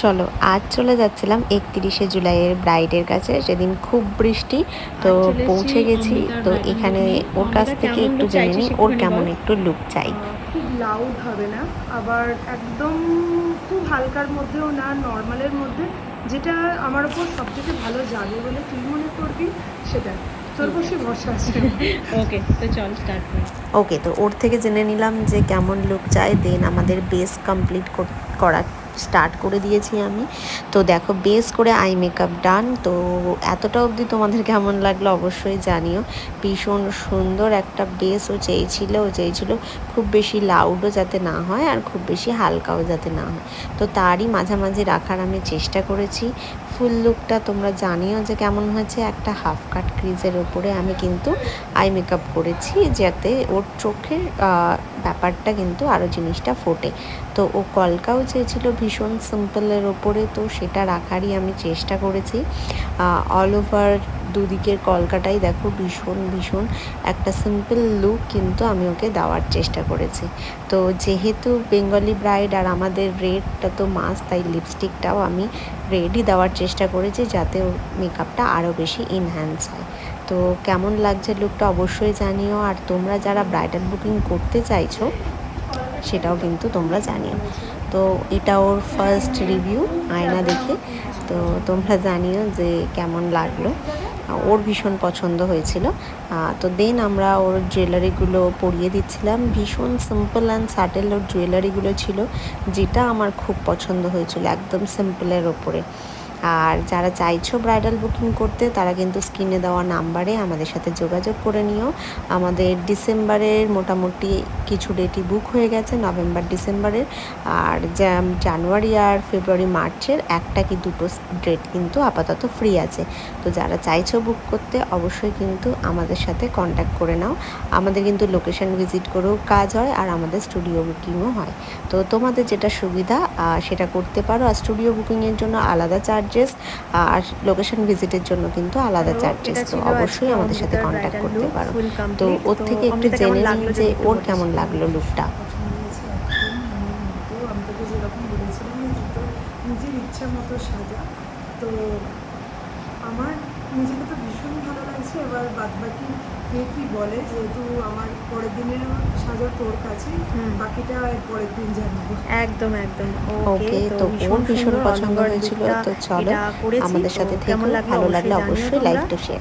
চলো আজ চলে যাচ্ছিলাম 31শে জুলাইয়ের ব্রাইডের কাছে, সেদিন খুব বৃষ্টি, তো পৌঁছে গেছি। তো এখানে ওর কাছ থেকে একটু জেনে নিই ওর কেমন একটু লুক চাই। খুব লাউড হবে না, আবার একদম খুব হালকার মধ্যেও না, নর্মালের মধ্যে, যেটা আমার ওপর সবথেকে ভালো যাবে বলে তুই মনে করবি সেটা তোর বসে ভরসা আছে। ওকে, তো চল স্টার্ট করি। ওকে, তো ওর থেকে জেনে নিলাম যে কেমন লুক চাই, দেন আমাদের বেস কমপ্লিট করা স্টার্ট করে দিয়েছি আমি। তো দেখো বেস করে আই মেকআপ ডান। তো এতটা অবধি তোমাদের কেমন লাগলো অবশ্যই জানিও। ভীষণ সুন্দর একটা বেস ও চেয়েছিল খুব বেশি লাউডও যাতে না হয় আর খুব বেশি হালকাও যাতে না হয়, তো তারই মাঝামাঝি রাখার আমি চেষ্টা করেছি। ফুল লুকটা তোমরা জানিও যে কেমন হয়েছে। একটা হাফ কাট ক্রিজের ওপরে আমি কিন্তু আই মেকআপ করেছি, যাতে ওর চোখের ব্যাপারটা কিন্তু আরও জিনিসটা ফোটে। তো ও কলকাও চেয়েছিল ভীষণ সিম্পলের ওপরে, তো সেটা রাখারই আমি চেষ্টা করেছি। অল ওভার দুদিকের কলকাটাই দেখো ভীষণ একটা সিম্পল লুক কিন্তু আমি ওকে দেওয়ার চেষ্টা করেছি। তো যেহেতু বেঙ্গলি ব্রাইড আর আমাদের রেডটা তো মাস্ট, তাই লিপস্টিকটাও আমি রেডই দেওয়ার চেষ্টা করেছি যাতে ওর মেকআপটা আরও বেশি ইনহ্যান্স হয়। তো কেমন লাগছে লুকটা অবশ্যই জানিও, আর তোমরা যারা ব্রাইডাল বুকিং করতে চাইছো সেটাও কিন্তু তোমরা জানিও। তো এটা ওর ফার্স্ট রিভিউ আয়না দেখে, তো তোমরা জানিও যে কেমন লাগলো। ওর ভীষণ পছন্দ হয়েছিল। তো দেন আমরা ওর জুয়েলারিগুলো পরিয়ে দিচ্ছিলাম। ভীষণ সিম্পল অ্যান্ড স্যাটেল ওর জুয়েলারিগুলো ছিল, যেটা আমার খুব পছন্দ হয়েছিল, একদম সিম্পলের ওপরে। আর যারা চাইছো ব্রাইডাল বুকিং করতে তারা কিন্তু স্ক্রিনে দেওয়া নাম্বারে আমাদের সাথে যোগাযোগ করে নিও। আমাদের ডিসেম্বরের মোটামুটি কিছু ডেটই বুক হয়ে গেছে, নভেম্বর ডিসেম্বরের, আর জানুয়ারি আর ফেব্রুয়ারি মার্চের একটা কি দুটো ডেট কিন্তু আপাতত ফ্রি আছে। তো যারা চাইছো বুক করতে অবশ্যই কিন্তু আমাদের সাথে কন্ট্যাক্ট করে নাও। আমাদের কিন্তু লোকেশন ভিজিট করেও কাজ হয় আর আমাদের স্টুডিও বুকিংও হয়। তো তোমাদের যেটা সুবিধা সেটা করতে পারো। আর স্টুডিও বুকিংয়ের জন্য আলাদা চার্জেস, আর লোকেশন ভিজিটের জন্য কিন্তু আলাদা চার্জেস। তো অবশ্যই আমাদের সাথে কন্ট্যাক্ট করতে পারো। তো ওর থেকে একটু জেনে নিই যে ওর কেমন লাগলো লুকটা। আমি তোকে যেরকম বলেছিলাম তো নিজের ইচ্ছা মতো সাজা, তো আমার নিজেকে তো ভীষণ ভালো লাগছে। এবার বাদবাকি কে কী বলে, যেহেতু আমার পরের দিনের সাজা তোর কাছে, বাকিটা পরের দিন জানাবো। একদম একদম। ওকে, তো ওর ভীষণ পছন্দ হয়েছিল। তো চলো আমাদের সাথে থেকো, ভালো লাগলে অবশ্যই লাইক টু শেয়ার।